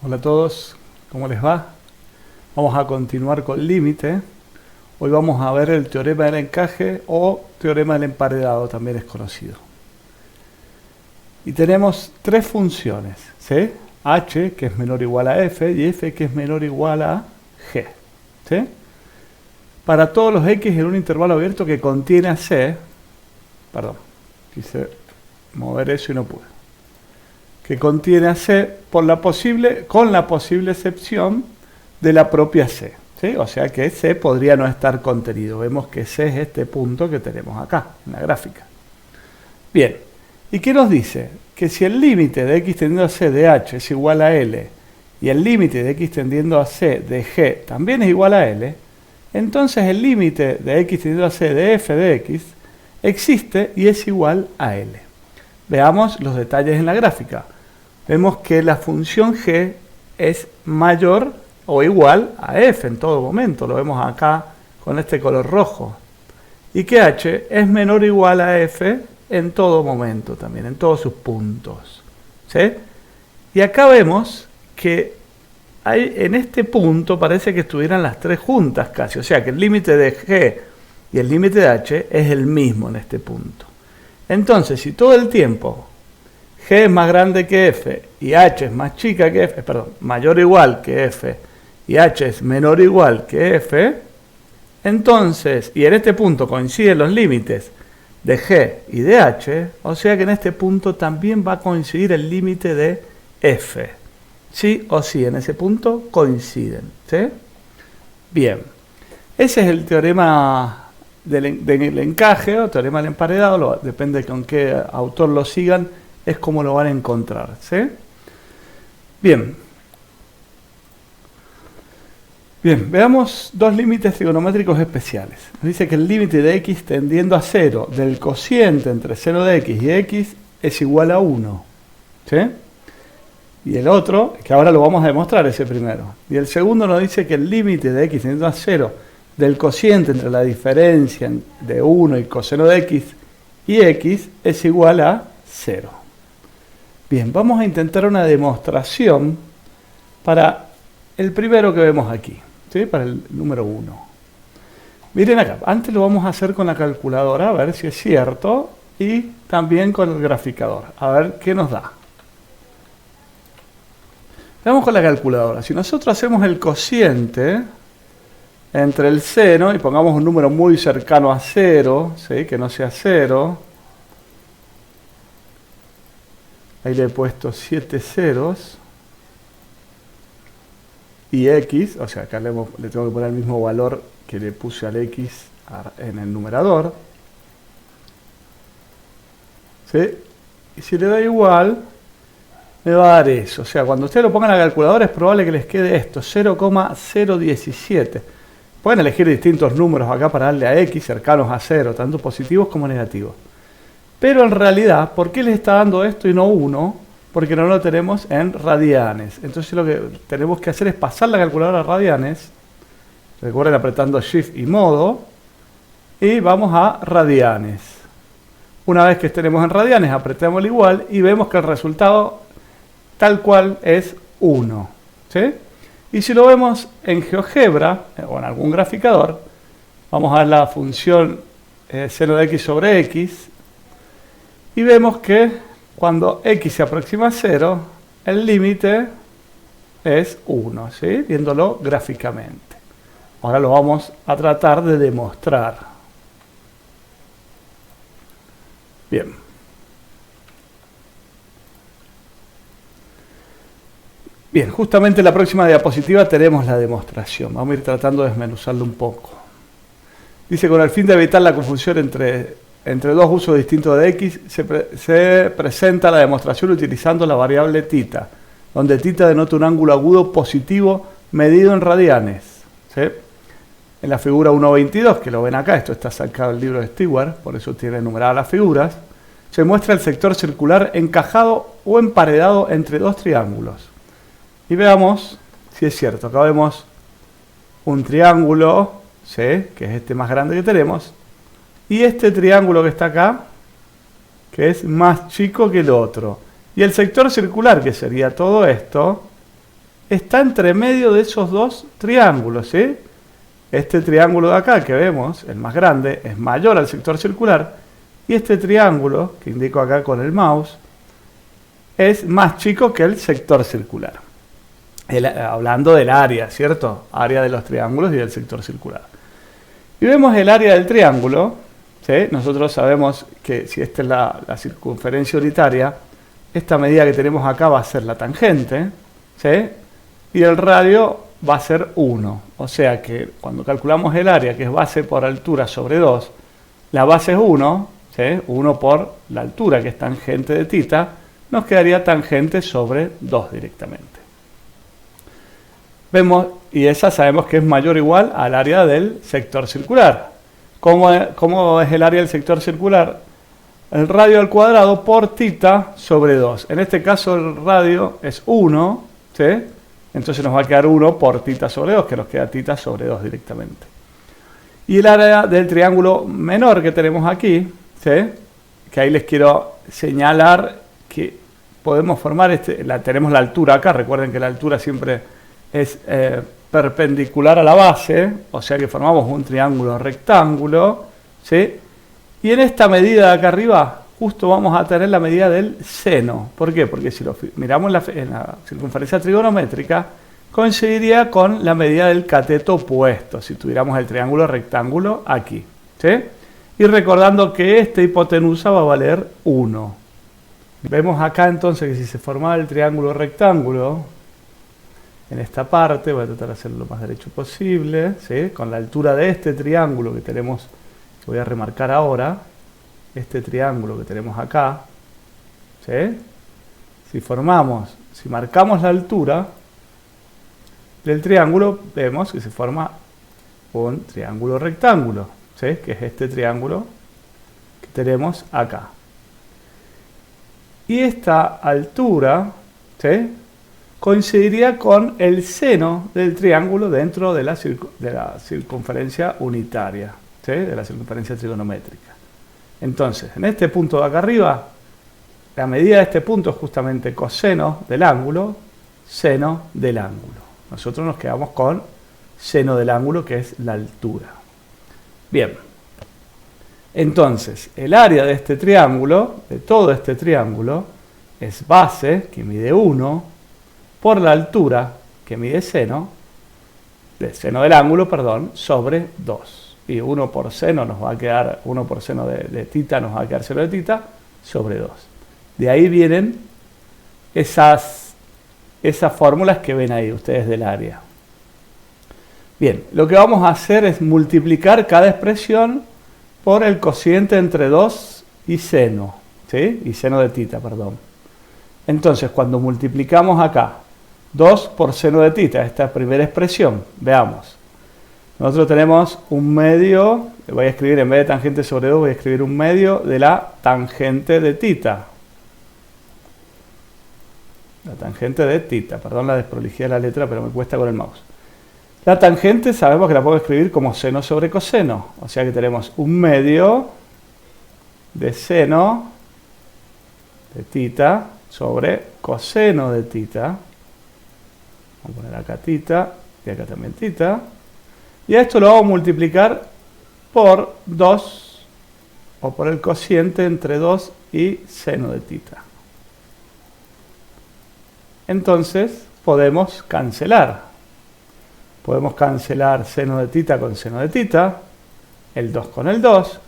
Hola a todos, ¿cómo les va? Vamos a continuar con límite. Hoy vamos a ver el teorema del encaje o teorema del emparedado, también es conocido. Y tenemos tres funciones, ¿sí? H, que es menor o igual a F, y F, que es menor o igual a G, ¿sí? Para todos los X en un intervalo abierto que contiene a C, perdón, quise mover eso y no pude, que contiene a C con la posible excepción de la propia C, ¿sí? O sea que C podría no estar contenido. Vemos que C es este punto que tenemos acá en la gráfica. Bien, ¿y qué nos dice? Que si el límite de x tendiendo a C de h es igual a L y el límite de x tendiendo a C de G también es igual a L, entonces el límite de x tendiendo a C de f de x existe y es igual a L. Veamos los detalles en la gráfica. Vemos que la función g es mayor o igual a f en todo momento. Lo vemos acá con este color rojo. Y que h es menor o igual a f en todo momento también, en todos sus puntos, ¿sí? Y acá vemos que en este punto parece que estuvieran las tres juntas casi. O sea que el límite de g y el límite de h es el mismo en este punto. Entonces, si todo el tiempo g es más grande que f y h es más chica que f, mayor o igual que f y h es menor o igual que f, entonces, y en este punto coinciden los límites de g y de h, o sea que en este punto también va a coincidir el límite de f. Sí o sí, en ese punto coinciden, ¿sí? Bien, ese es el teorema del encaje o teorema del emparedado, depende de con qué autor lo sigan, es como lo van a encontrar, ¿sí? Bien, veamos dos límites trigonométricos especiales. Nos dice que el límite de x tendiendo a 0 del cociente entre 0 de x y x es igual a 1, ¿sí? Y el otro, que ahora lo vamos a demostrar ese primero. Y el segundo nos dice que el límite de x tendiendo a 0 del cociente entre la diferencia de 1 y coseno de x y x es igual a 0. Bien, vamos a intentar una demostración para el primero que vemos aquí, ¿sí? Para el número 1. Miren acá, antes lo vamos a hacer con la calculadora, a ver si es cierto, y también con el graficador, a ver qué nos da. Veamos con la calculadora. Si nosotros hacemos el cociente entre el seno y pongamos un número muy cercano a 0, ¿sí? Que no sea 0, ahí le he puesto 7 ceros, y x, o sea, acá le tengo que poner el mismo valor que le puse al x en el numerador, ¿sí? Y si le da igual, me va a dar eso. O sea, cuando ustedes lo pongan a la calculadora es probable que les quede esto, 0,017. Pueden elegir distintos números acá para darle a x cercanos a 0, tanto positivos como negativos. Pero en realidad, ¿por qué les está dando esto y no 1? Porque no lo tenemos en radianes. Entonces lo que tenemos que hacer es pasar la calculadora a radianes. Recuerden apretando Shift y modo. Y vamos a radianes. Una vez que estemos en radianes, apretamos el igual y vemos que el resultado tal cual es 1. ¿Sí? Y si lo vemos en GeoGebra o en algún graficador, vamos a ver la función seno de x sobre x y vemos que cuando x se aproxima a 0, el límite es 1, ¿sí? Viéndolo gráficamente. Ahora lo vamos a tratar de demostrar. Bien. Bien, justamente en la próxima diapositiva tenemos la demostración. Vamos a ir tratando de desmenuzarlo un poco. Dice, con el fin de evitar la confusión entre dos usos distintos de x, se presenta la demostración utilizando la variable θ, donde θ denota un ángulo agudo positivo medido en radianes, ¿sí? En la figura 1.22, que lo ven acá, esto está sacado del libro de Stewart, por eso tiene numeradas las figuras, se muestra el sector circular encajado o emparedado entre dos triángulos. Y veamos si es cierto. Acá vemos un triángulo, ¿sí? Que es este más grande que tenemos, y este triángulo que está acá, que es más chico que el otro. Y el sector circular, que sería todo esto, está entre medio de esos dos triángulos, ¿sí? Este triángulo de acá que vemos, el más grande, es mayor al sector circular, y este triángulo, que indico acá con el mouse, es más chico que el sector circular. Hablando del área, ¿cierto? Área de los triángulos y del sector circular. Y vemos el área del triángulo, ¿sí? Nosotros sabemos que si esta es la circunferencia unitaria, esta medida que tenemos acá va a ser la tangente, ¿sí? Y el radio va a ser 1. O sea que cuando calculamos el área, que es base por altura sobre 2, la base es 1, ¿sí? 1 por la altura, que es tangente de θ, nos quedaría tangente sobre 2 directamente. Vemos, y esa sabemos que es mayor o igual al área del sector circular. ¿Cómo es el área del sector circular? El radio al cuadrado por θ sobre 2. En este caso el radio es 1, ¿sí? Entonces nos va a quedar 1 por θ sobre 2, que nos queda θ sobre 2 directamente. Y el área del triángulo menor que tenemos aquí, ¿sí? Que ahí les quiero señalar que podemos formar, tenemos la altura acá, recuerden que la altura siempre es perpendicular a la base, o sea que formamos un triángulo rectángulo, ¿sí? Y en esta medida de acá arriba, justo vamos a tener la medida del seno. ¿Por qué? Porque si lo miramos en la circunferencia trigonométrica, coincidiría con la medida del cateto opuesto, si tuviéramos el triángulo rectángulo aquí, ¿sí? Y recordando que esta hipotenusa va a valer 1. Vemos acá entonces que si se formaba el triángulo rectángulo, en esta parte, voy a tratar de hacerlo lo más derecho posible, ¿sí? Con la altura de este triángulo que tenemos, que voy a remarcar ahora, este triángulo que tenemos acá, ¿sí? Si marcamos la altura del triángulo, vemos que se forma un triángulo rectángulo, ¿sí? Que es este triángulo que tenemos acá. Y esta altura, ¿sí? Coincidiría con el seno del triángulo dentro de la circunferencia unitaria, ¿sí? De la circunferencia trigonométrica. Entonces, en este punto de acá arriba, la medida de este punto es justamente coseno del ángulo, seno del ángulo. Nosotros nos quedamos con seno del ángulo, que es la altura. Bien. Entonces, el área de este triángulo, de todo este triángulo, es base, que mide 1, por la altura, que mide seno del ángulo, perdón, sobre 2. Y 1 por seno nos va a quedar, 1 por seno de θ nos va a quedar seno de θ sobre 2. De ahí vienen esas fórmulas que ven ahí ustedes del área. Bien, lo que vamos a hacer es multiplicar cada expresión por el cociente entre 2 y seno, ¿sí? Y seno de θ, perdón. Entonces, cuando multiplicamos acá 2 por seno de θ, esta primera expresión, veamos. Nosotros tenemos un medio, voy a escribir en vez de tangente sobre 2, voy a escribir un medio de la tangente de θ. La tangente de θ, perdón la desprolijidad de la letra, pero me cuesta con el mouse. La tangente sabemos que la puedo escribir como seno sobre coseno, o sea que tenemos un medio de seno de θ sobre coseno de θ. Vamos a poner acá θ y acá también θ. Y a esto lo vamos a multiplicar por 2 o por el cociente entre 2 y seno de θ. Entonces podemos cancelar. Podemos cancelar seno de θ con seno de θ, el 2 con el 2,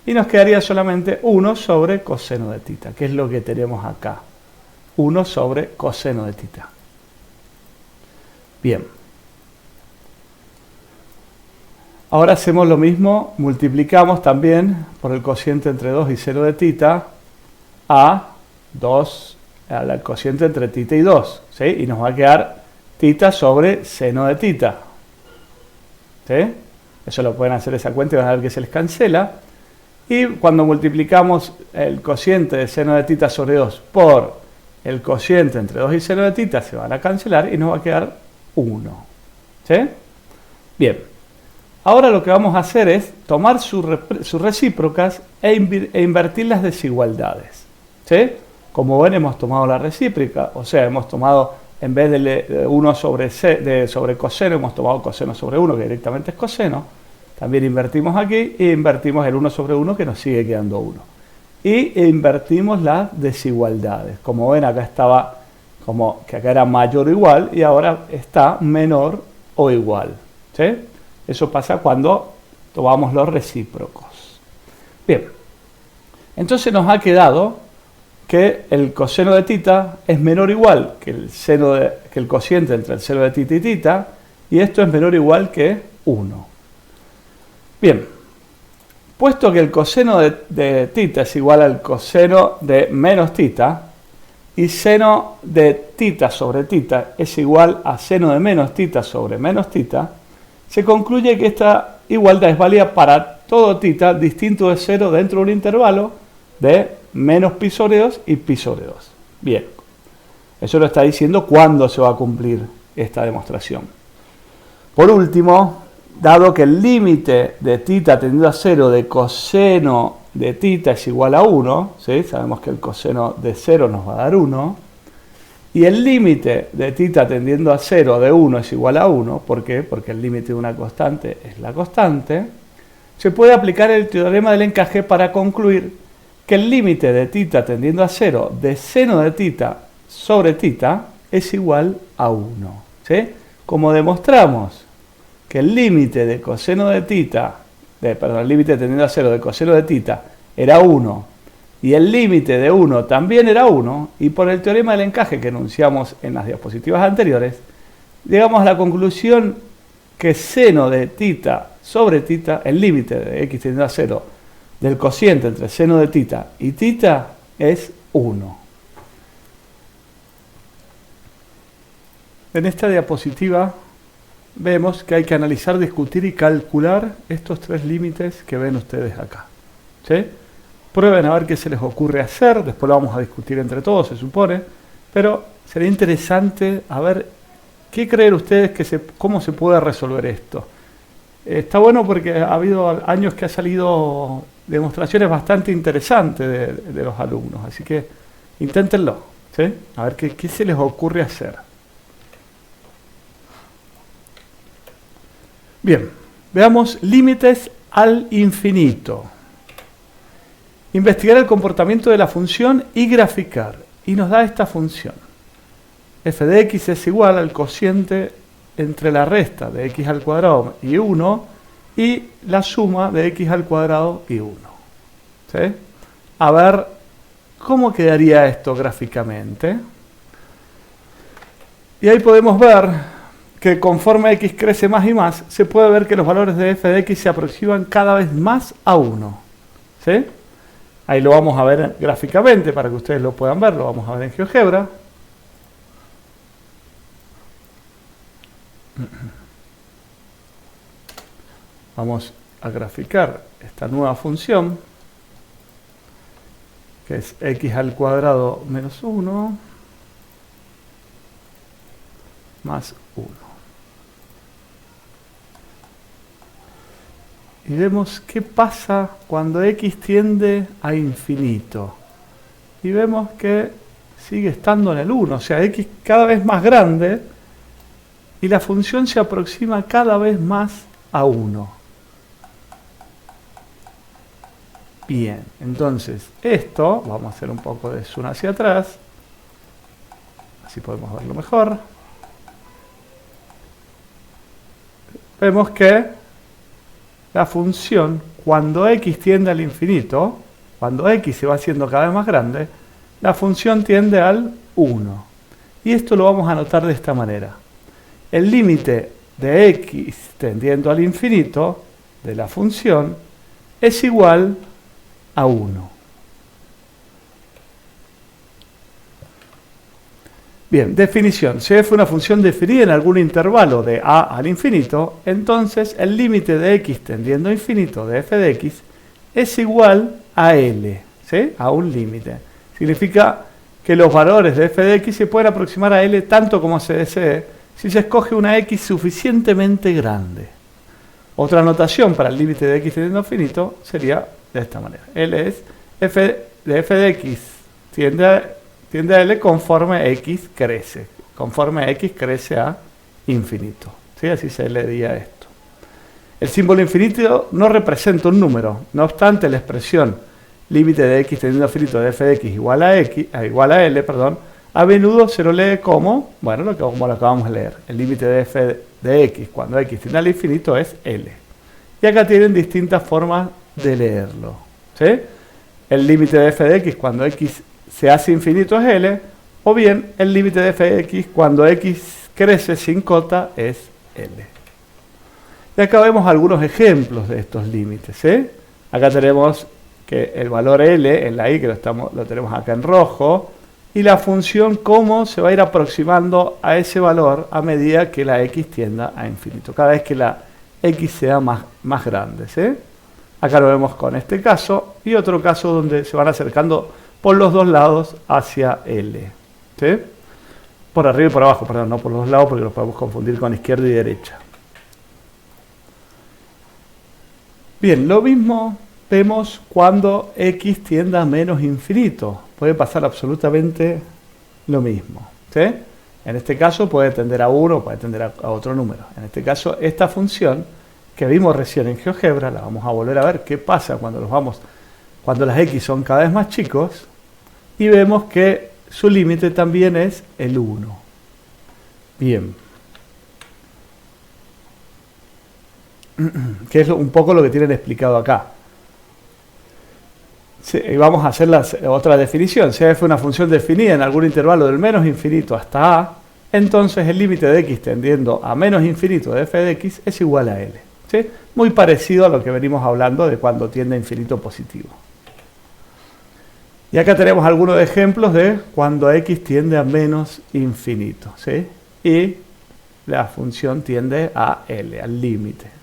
y nos quedaría solamente 1 sobre coseno de θ, que es lo que tenemos acá. 1 sobre coseno de θ. Bien. Ahora hacemos lo mismo, multiplicamos también por el cociente entre 2 y seno de θ al cociente entre θ y 2, ¿sí? Y nos va a quedar θ sobre seno de θ. ¿Sí? Eso lo pueden hacer esa cuenta y van a ver que se les cancela. Y cuando multiplicamos el cociente de seno de θ sobre 2 por el cociente entre 2 y seno de θ, se van a cancelar y nos va a quedar 1. ¿Sí? Bien. Ahora lo que vamos a hacer es tomar sus recíprocas e invertir las desigualdades. ¿Sí? Como ven, hemos tomado la recíproca, o sea, hemos tomado en vez de 1 sobre coseno, hemos tomado coseno sobre 1, que directamente es coseno. También invertimos aquí e invertimos el 1 sobre 1, que nos sigue quedando 1. Y invertimos las desigualdades. Como ven, acá estaba como que acá era mayor o igual y ahora está menor o igual. ¿Sí? Eso pasa cuando tomamos los recíprocos. Bien, entonces nos ha quedado que el coseno de tita es menor o igual que el cociente entre el seno de tita y tita, y esto es menor o igual que 1. Bien, puesto que el coseno de tita es igual al coseno de menos tita, y seno de tita sobre tita es igual a seno de menos tita sobre menos tita, se concluye que esta igualdad es válida para todo tita distinto de 0 dentro de un intervalo de menos pi sobre 2 y pi sobre 2. Bien, eso lo está diciendo cuándo se va a cumplir esta demostración. Por último, dado que el límite de tita tendiendo a 0 de coseno de tita es igual a 1, ¿sí? Sabemos que el coseno de 0 nos va a dar 1, y el límite de tita tendiendo a 0 de 1 es igual a 1, ¿por qué? Porque el límite de una constante es la constante, se puede aplicar el teorema del encaje para concluir que el límite de tita tendiendo a 0 de seno de tita sobre tita es igual a 1. ¿Sí? Como demostramos que el límite de coseno de tita, el límite tendiendo a 0 de coseno de tita era 1 y el límite de 1 también era 1, y por el teorema del encaje que enunciamos en las diapositivas anteriores, llegamos a la conclusión que seno de tita sobre tita, el límite de x tendiendo a 0 del cociente entre seno de tita y tita es 1. En esta diapositiva vemos que hay que analizar, discutir y calcular estos tres límites que ven ustedes acá. ¿Sí? Prueben a ver qué se les ocurre hacer, después lo vamos a discutir entre todos, se supone, pero sería interesante a ver qué creen ustedes cómo se puede resolver esto. Está bueno porque ha habido años que ha salido demostraciones bastante interesantes de los alumnos, así que inténtenlo, ¿sí? A ver qué se les ocurre hacer. Bien, veamos límites al infinito. Investigar el comportamiento de la función y graficar. Y nos da esta función. F de x es igual al cociente entre la resta de x al cuadrado y 1 y la suma de x al cuadrado y 1. ¿Sí? A ver, ¿cómo quedaría esto gráficamente? Y ahí podemos ver que conforme x crece más y más, se puede ver que los valores de f de x se aproximan cada vez más a 1. ¿Sí? Ahí lo vamos a ver gráficamente para que ustedes lo puedan ver, lo vamos a ver en GeoGebra. Vamos a graficar esta nueva función, que es x al cuadrado menos 1 más 1. Y vemos qué pasa cuando x tiende a infinito. Y vemos que sigue estando en el 1, o sea, x cada vez más grande y la función se aproxima cada vez más a 1. Bien, entonces esto, vamos a hacer un poco de zoom hacia atrás, así podemos verlo mejor. Vemos que la función, cuando x tiende al infinito, cuando x se va haciendo cada vez más grande, la función tiende al 1. Y esto lo vamos a anotar de esta manera. El límite de x tendiendo al infinito de la función es igual a 1. Bien, definición. Si f es una función definida en algún intervalo de a al infinito, entonces el límite de x tendiendo a infinito de f de x es igual a L, ¿sí? A un límite. Significa que los valores de f de x se pueden aproximar a L tanto como se desee si se escoge una x suficientemente grande. Otra notación para el límite de x tendiendo a infinito sería de esta manera. L es f de x tiende a L conforme x crece. conforme x crece a infinito. ¿Sí? Así se leería esto. El símbolo infinito no representa un número, no obstante la expresión límite de x tendiendo a infinito de f de x igual a L, a menudo se lo lee como, bueno, como lo acabamos de leer. El límite de f de x cuando x tiende al infinito es L. Y acá tienen distintas formas de leerlo. ¿Sí? El límite de f de x cuando x se hace infinito es L, o bien el límite de f de x cuando x crece sin cota es L. Y acá vemos algunos ejemplos de estos límites. ¿Sí? Acá tenemos que el valor L en la y, que lo tenemos acá en rojo, y la función cómo se va a ir aproximando a ese valor a medida que la x tienda a infinito, cada vez que la x sea más grande. ¿Sí? Acá lo vemos con este caso, y otro caso donde se van acercando por los dos lados hacia L. ¿Sí? Por arriba y por abajo, perdón, no por los lados porque los podemos confundir con izquierda y derecha. Bien, lo mismo vemos cuando x tiende a menos infinito. Puede pasar absolutamente lo mismo. ¿Sí? En este caso puede tender a 1, puede tender a otro número. En este caso, esta función que vimos recién en GeoGebra, la vamos a volver a ver qué pasa cuando las x son cada vez más chicos, y vemos que su límite también es el 1. Bien. Que es un poco lo que tienen explicado acá. Sí, vamos a hacer otra definición. Si f es una función definida en algún intervalo del menos infinito hasta a, entonces el límite de x tendiendo a menos infinito de f de x es igual a L. ¿Sí? Muy parecido a lo que venimos hablando de cuando tiende a infinito positivo. Y acá tenemos algunos ejemplos de cuando x tiende a menos infinito. ¿Sí? Y la función tiende a L, al límite.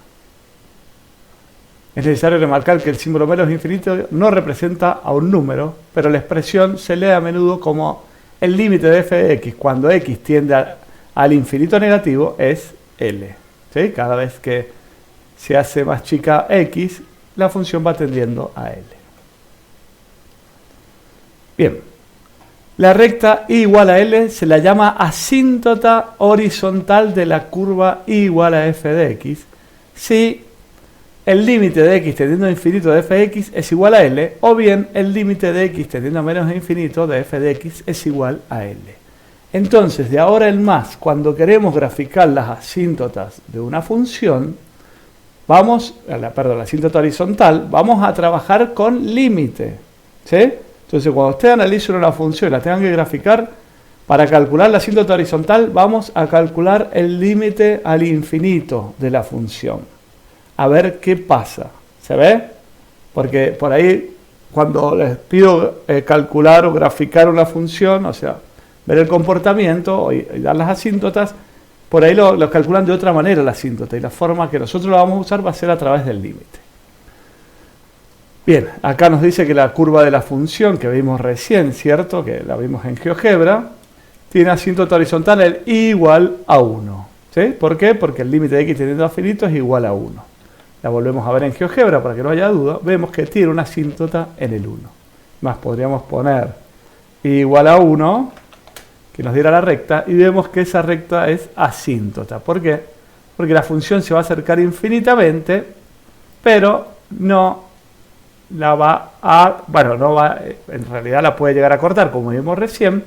Es necesario remarcar que el símbolo menos infinito no representa a un número, pero la expresión se lee a menudo como el límite de f de x cuando x tiende al infinito negativo es L. ¿Sí? Cada vez que se hace más chica x, la función va tendiendo a L. Bien, la recta y igual a L se la llama asíntota horizontal de la curva y igual a f de x si el límite de x tendiendo a infinito de f de x es igual a L, o bien el límite de x tendiendo a menos infinito de f de x es igual a L. Entonces, de ahora en más, cuando queremos graficar las asíntotas de una función, la asíntota horizontal, vamos a trabajar con límite. ¿Sí? Entonces, cuando usted analice una función y la tengan que graficar, para calcular la asíntota horizontal, vamos a calcular el límite al infinito de la función. A ver qué pasa. ¿Se ve? Porque por ahí, cuando les pido calcular o graficar una función, o sea, ver el comportamiento y dar las asíntotas, por ahí lo calculan de otra manera la asíntota, y la forma que nosotros la vamos a usar va a ser a través del límite. Bien, acá nos dice que la curva de la función que vimos recién, ¿cierto? Que la vimos en GeoGebra, tiene asíntota horizontal el y igual a 1. ¿Sí? ¿Por qué? Porque el límite de x tendiendo a infinito es igual a 1. La volvemos a ver en GeoGebra para que no haya duda. Vemos que tiene una asíntota en el 1. Más podríamos poner y igual a 1, que nos diera la recta, y vemos que esa recta es asíntota. ¿Por qué? Porque la función se va a acercar infinitamente, pero no la va a, en realidad la puede llegar a cortar, como vimos recién,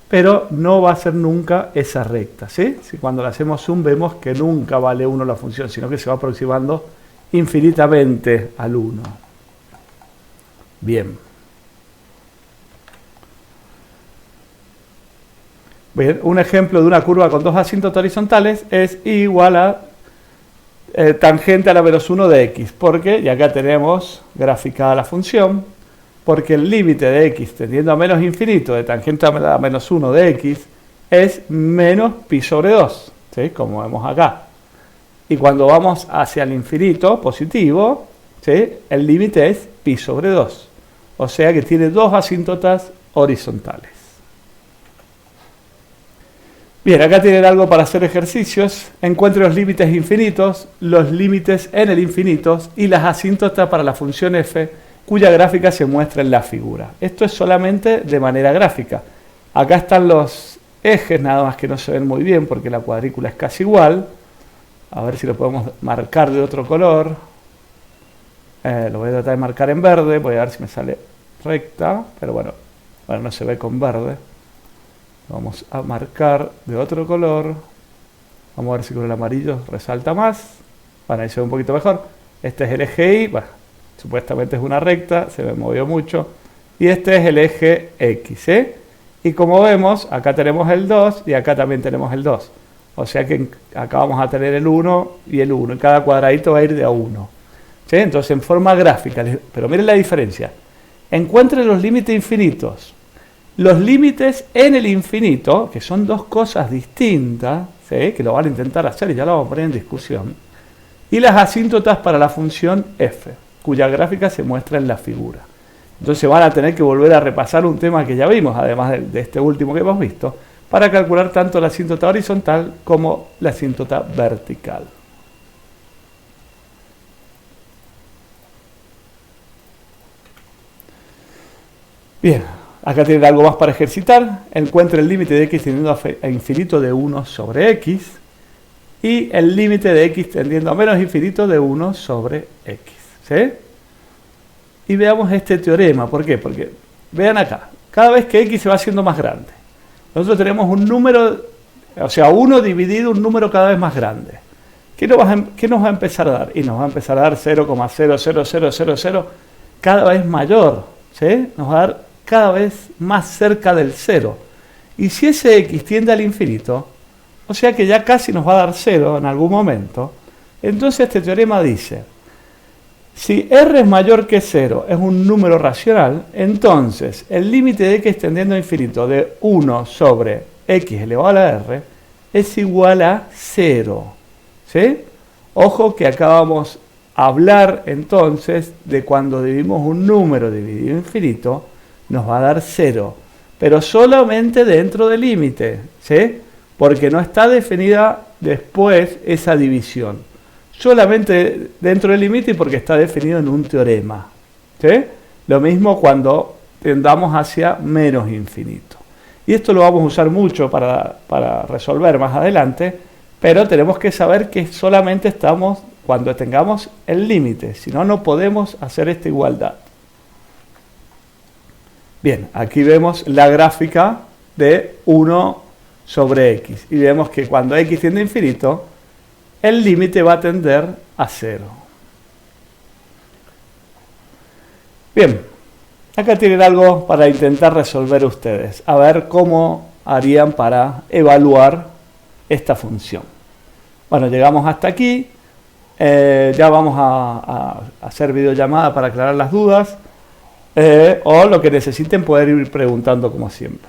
pero no va a ser nunca esa recta. ¿Sí? Si cuando le hacemos zoom vemos que nunca vale 1 la función, sino que se va aproximando infinitamente al 1. Bien. Bien, un ejemplo de una curva con dos asíntotas horizontales es igual a tangente a la menos 1 de x, porque, y acá tenemos graficada la función, porque el límite de x tendiendo a menos infinito de tangente a la menos 1 de x es menos pi sobre 2, ¿sí? Como vemos acá. Y cuando vamos hacia el infinito positivo, ¿sí? El límite es pi sobre 2, o sea que tiene dos asíntotas horizontales. Bien, acá tienen algo para hacer ejercicios. Encuentre los límites infinitos, los límites en el infinito y las asíntotas para la función f, cuya gráfica se muestra en la figura. Esto es solamente de manera gráfica. Acá están los ejes, nada más que no se ven muy bien porque la cuadrícula es casi igual. A ver si lo podemos marcar de otro color. Lo voy a tratar de marcar en verde, voy a ver si me sale recta, pero bueno, no se ve con verde. Vamos a marcar de otro color. Vamos a ver si con el amarillo resalta más. Bueno, ahí se ve un poquito mejor. Este es el eje Y, bueno, supuestamente es una recta, se me movió mucho. Y este es el eje X, ¿eh? Y como vemos, acá tenemos el 2 y acá también tenemos el 2. O sea que acá vamos a tener el 1 y el 1. Y cada cuadradito va a ir de a 1. ¿Sí? Entonces en forma gráfica, pero miren la diferencia. Encuentren los límites infinitos. Los límites en el infinito, que son dos cosas distintas, ¿sí? Que lo van a intentar hacer y ya lo vamos a poner en discusión. Y las asíntotas para la función f, cuya gráfica se muestra en la figura. Entonces van a tener que volver a repasar un tema que ya vimos, además de este último que hemos visto, para calcular tanto la asíntota horizontal como la asíntota vertical. Bien, acá tienen algo más para ejercitar. Encuentre el límite de x tendiendo a infinito de 1 sobre x y el límite de x tendiendo a menos infinito de 1 sobre x. ¿Sí? Y veamos este teorema. ¿Por qué? Porque vean acá, cada vez que x se va haciendo más grande, nosotros tenemos un número, o sea, 1 dividido un número cada vez más grande. ¿Qué nos va a empezar a dar? Y nos va a empezar a dar 0,00000 cada vez mayor. ¿Sí? Nos va a dar cada vez más cerca del 0. Y si ese x tiende al infinito, o sea que ya casi nos va a dar 0 en algún momento, entonces este teorema dice, si r es mayor que 0 es un número racional, entonces el límite de x tendiendo a infinito de 1 sobre x elevado a la r es igual a 0. ¿Sí? Ojo que acá vamos a hablar entonces de cuando dividimos un número dividido en infinito, nos va a dar 0, pero solamente dentro del límite, ¿sí? Porque no está definida después esa división. Solamente dentro del límite y porque está definido en un teorema. ¿Sí? Lo mismo cuando tendamos hacia menos infinito. Y esto lo vamos a usar mucho para resolver más adelante, pero tenemos que saber que solamente estamos cuando tengamos el límite, si no, no podemos hacer esta igualdad. Bien, aquí vemos la gráfica de 1 sobre x y vemos que cuando x tiende a infinito, el límite va a tender a 0. Bien, acá tienen algo para intentar resolver ustedes, a ver cómo harían para evaluar esta función. Bueno, llegamos hasta aquí, ya vamos a hacer videollamada para aclarar las dudas. O lo que necesiten poder ir preguntando como siempre.